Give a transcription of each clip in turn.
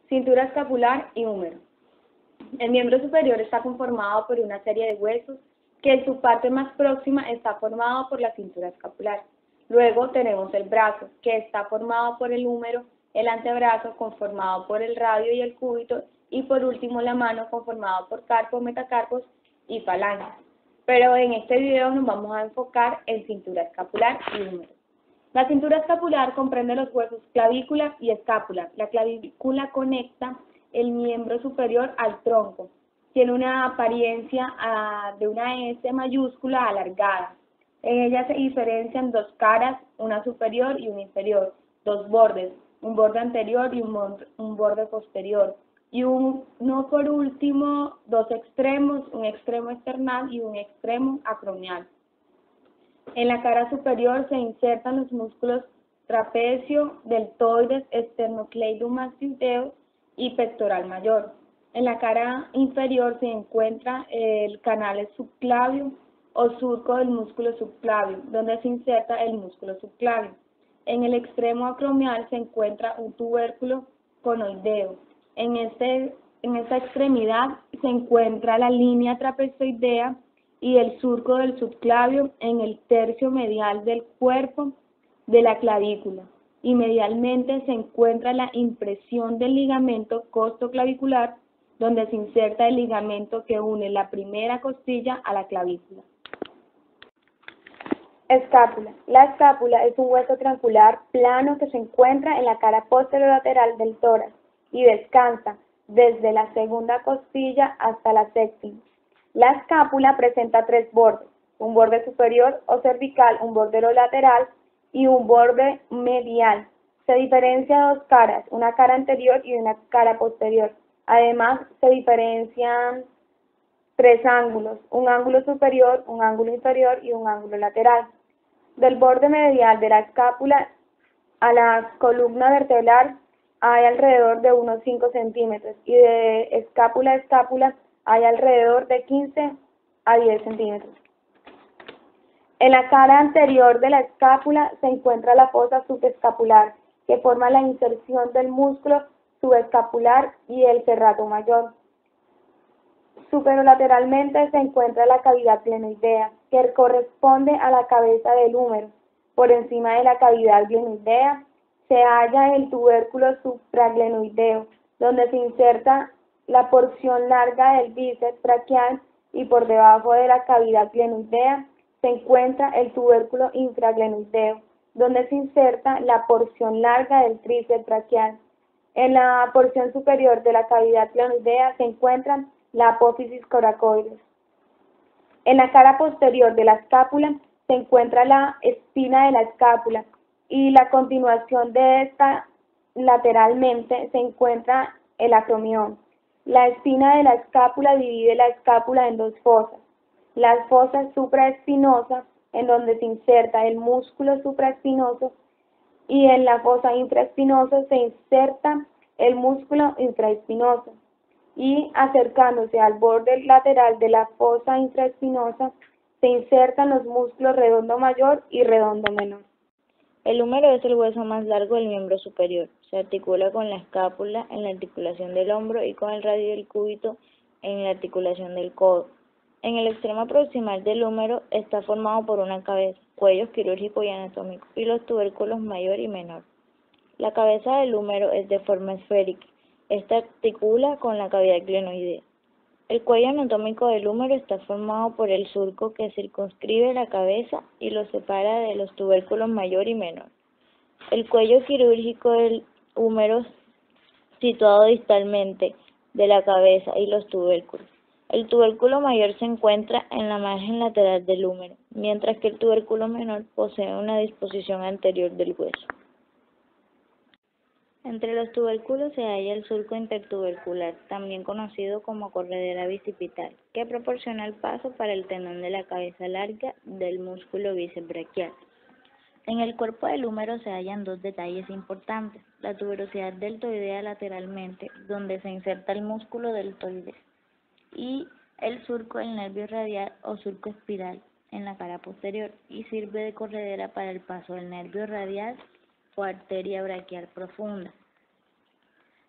Cintura escapular y húmero. El miembro superior está conformado por una serie de huesos que en su parte más próxima está formado por la cintura escapular. Luego tenemos el brazo, que está formado por el húmero, el antebrazo conformado por el radio y el cúbito, y por último la mano conformado por carpos, metacarpos y falanges. Pero en este video nos vamos a enfocar en cintura escapular y húmero. La cintura escapular comprende los huesos clavícula y escápula. La clavícula conecta el miembro superior al tronco. Tiene una apariencia de una S mayúscula alargada. En ella se diferencian dos caras, una superior y una inferior, dos bordes, un borde anterior y un borde posterior, y uno por último, dos extremos, un extremo external y un extremo acromial. En la cara superior se insertan los músculos trapecio, deltoides, esternocleidomastoideo y pectoral mayor. En la cara inferior se encuentra el canal subclavio o surco del músculo subclavio, donde se inserta el músculo subclavio. En el extremo acromial se encuentra un tubérculo conoideo. En esta extremidad se encuentra la línea trapezoidea y el surco del subclavio en el tercio medial del cuerpo de la clavícula, y medialmente se encuentra la impresión del ligamento costoclavicular, donde se inserta el ligamento que une la primera costilla a la clavícula. Escápula. La escápula es un hueso triangular plano que se encuentra en la cara posterolateral del tórax y descansa desde la segunda costilla hasta la séptima. La escápula presenta tres bordes, un borde superior o cervical, un borde lateral y un borde medial. Se diferencia dos caras, una cara anterior y una cara posterior. Además, se diferencian tres ángulos, un ángulo superior, un ángulo inferior y un ángulo lateral. Del borde medial de la escápula a la columna vertebral hay alrededor de unos 5 centímetros y de escápula a escápula hay alrededor de 15 a 10 centímetros. En la cara anterior de la escápula se encuentra la fosa subescapular, que forma la inserción del músculo subescapular y el serrato mayor. Superolateralmente se encuentra la cavidad glenoidea, que corresponde a la cabeza del húmero. Por encima de la cavidad glenoidea se halla el tubérculo supraglenoideo, donde se inserta la porción larga del bíceps braquial, y por debajo de la cavidad glenoidea se encuentra el tubérculo infraglenoideo, donde se inserta la porción larga del tríceps braquial. En la porción superior de la cavidad glenoidea se encuentran la apófisis coracoides. En la cara posterior de la escápula se encuentra la espina de la escápula, y la continuación de esta lateralmente se encuentra el acromión. La espina de la escápula divide la escápula en dos fosas. La fosa supraespinosa, en donde se inserta el músculo supraespinoso, y en la fosa infraespinosa se inserta el músculo infraespinoso. Y acercándose al borde lateral de la fosa infraespinosa se insertan los músculos redondo mayor y redondo menor. El húmero es el hueso más largo del miembro superior. Se articula con la escápula en la articulación del hombro y con el radio del cúbito en la articulación del codo. En el extremo proximal del húmero está formado por una cabeza, cuello quirúrgico y anatómico, y los tubérculos mayor y menor. La cabeza del húmero es de forma esférica. Esta articula con la cavidad glenoidea. El cuello anatómico del húmero está formado por el surco que circunscribe la cabeza y lo separa de los tubérculos mayor y menor. El cuello quirúrgico del húmero situado distalmente de la cabeza y los tubérculos. El tubérculo mayor se encuentra en la margen lateral del húmero, mientras que el tubérculo menor posee una disposición anterior del hueso. Entre los tubérculos se halla el surco intertubercular, también conocido como corredera bicipital, que proporciona el paso para el tendón de la cabeza larga del músculo bíceps braquial. En el cuerpo del húmero se hallan dos detalles importantes: la tuberosidad deltoidea lateralmente, donde se inserta el músculo deltoides, y el surco del nervio radial o surco espiral en la cara posterior, y sirve de corredera para el paso del nervio radial o arteria braquial profunda.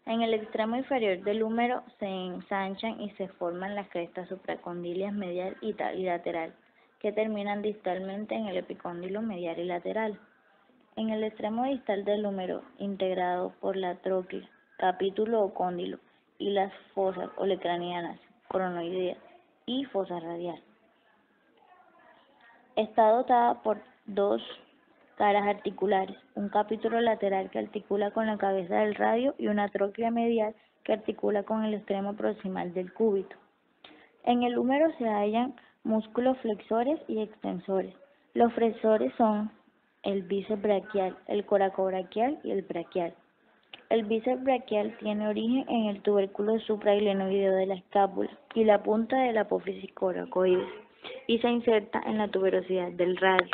En el extremo inferior del húmero se ensanchan y se forman las crestas supracondilias medial y lateral, que terminan distalmente en el epicóndilo medial y lateral. En el extremo distal del húmero, integrado por la tróquea, capítulo o cóndilo, y las fosas olecranianas, cronoidea y fosa radial. Está dotada por dos caras articulares, un capítulo lateral que articula con la cabeza del radio y una tróquea medial que articula con el extremo proximal del cúbito. En el húmero se hallan músculos flexores y extensores. Los flexores son el bíceps braquial, el coracobraquial y el braquial. El bíceps braquial tiene origen en el tubérculo supraglenoideo de la escápula y la punta de la apófisis coracoides y se inserta en la tuberosidad del radio.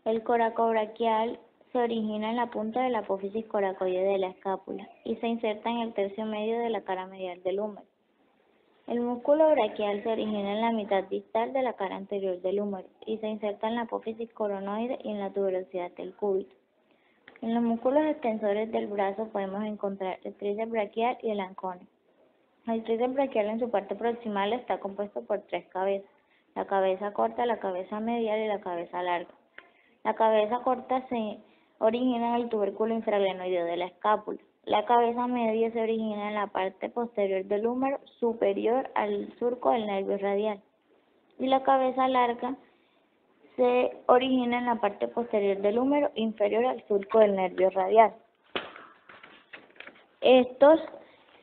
El coracobraquial se origina en la punta de la apófisis coracoide de la escápula y se inserta en el tercio medio de la cara medial del húmero. El músculo braquial se origina en la mitad distal de la cara anterior del húmero y se inserta en la apófisis coronoide y en la tuberosidad del cúbito. En los músculos extensores del brazo podemos encontrar el tríceps braquial y el anconio. El tríceps braquial en su parte proximal está compuesto por tres cabezas: la cabeza corta, la cabeza medial y la cabeza larga. La cabeza corta se origina en el tubérculo infraglenoideo de la escápula. La cabeza media se origina en la parte posterior del húmero, superior al surco del nervio radial. Y la cabeza larga se origina en la parte posterior del húmero, inferior al surco del nervio radial. Estos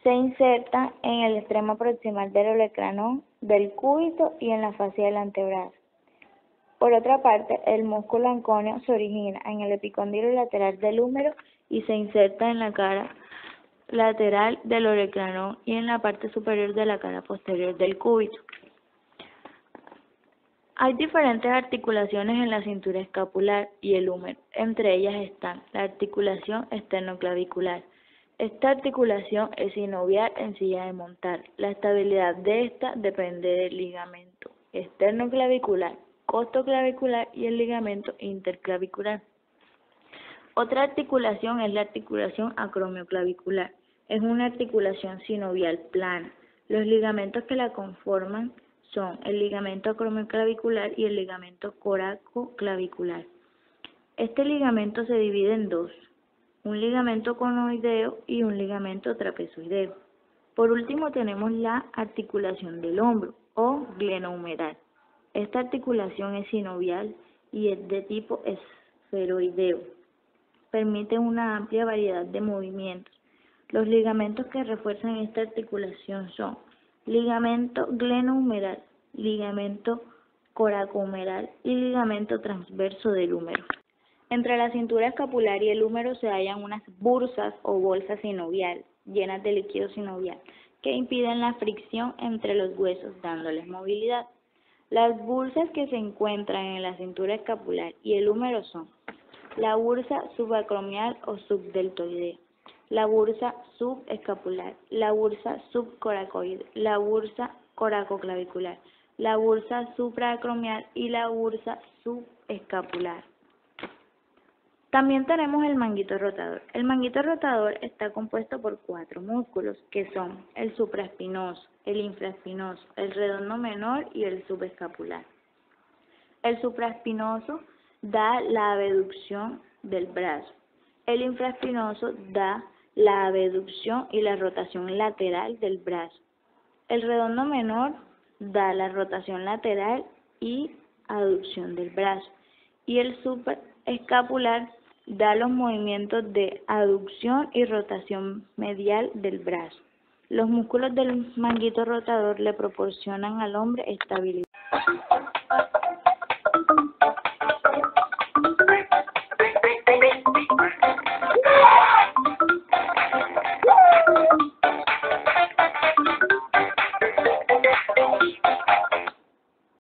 se insertan en el extremo proximal del olecranón, del cúbito y en la fascia del antebrazo. Por otra parte, el músculo anconio se origina en el epicóndilo lateral del húmero y se inserta en la cara lateral del olecranón y en la parte superior de la cara posterior del cúbito. Hay diferentes articulaciones en la cintura escapular y el húmero. Entre ellas están la articulación esternoclavicular. Esta articulación es sinovial en silla de montar. La estabilidad de esta depende del ligamento esternoclavicular, costoclavicular y el ligamento interclavicular. Otra articulación es la articulación acromioclavicular. Es una articulación sinovial plana. Los ligamentos que la conforman son el ligamento acromioclavicular y el ligamento coracoclavicular. Este ligamento se divide en dos: un ligamento conoideo y un ligamento trapezoideo. Por último tenemos la articulación del hombro o glenohumeral. Esta articulación es sinovial y es de tipo esferoideo. Permite una amplia variedad de movimientos. Los ligamentos que refuerzan esta articulación son ligamento glenohumeral, ligamento coracohumeral y ligamento transverso del húmero. Entre la cintura escapular y el húmero se hallan unas bursas o bolsas sinoviales llenas de líquido sinovial que impiden la fricción entre los huesos, dándoles movilidad. Las bursas que se encuentran en la cintura escapular y el húmero son la bursa subacromial o subdeltoidea, la bursa subescapular, la bursa subcoracoide, la bursa coracoclavicular, la bursa supraacromial y la bursa subescapular. También tenemos el manguito rotador. El manguito rotador está compuesto por cuatro músculos, que son el supraespinoso, el infraespinoso, el redondo menor y el subescapular. El supraespinoso da la abducción del brazo. El infraespinoso da la abducción y la rotación lateral del brazo. El redondo menor da la rotación lateral y aducción del brazo. Y el subescapular da los movimientos de aducción y rotación medial del brazo. Los músculos del manguito rotador le proporcionan al hombre estabilidad.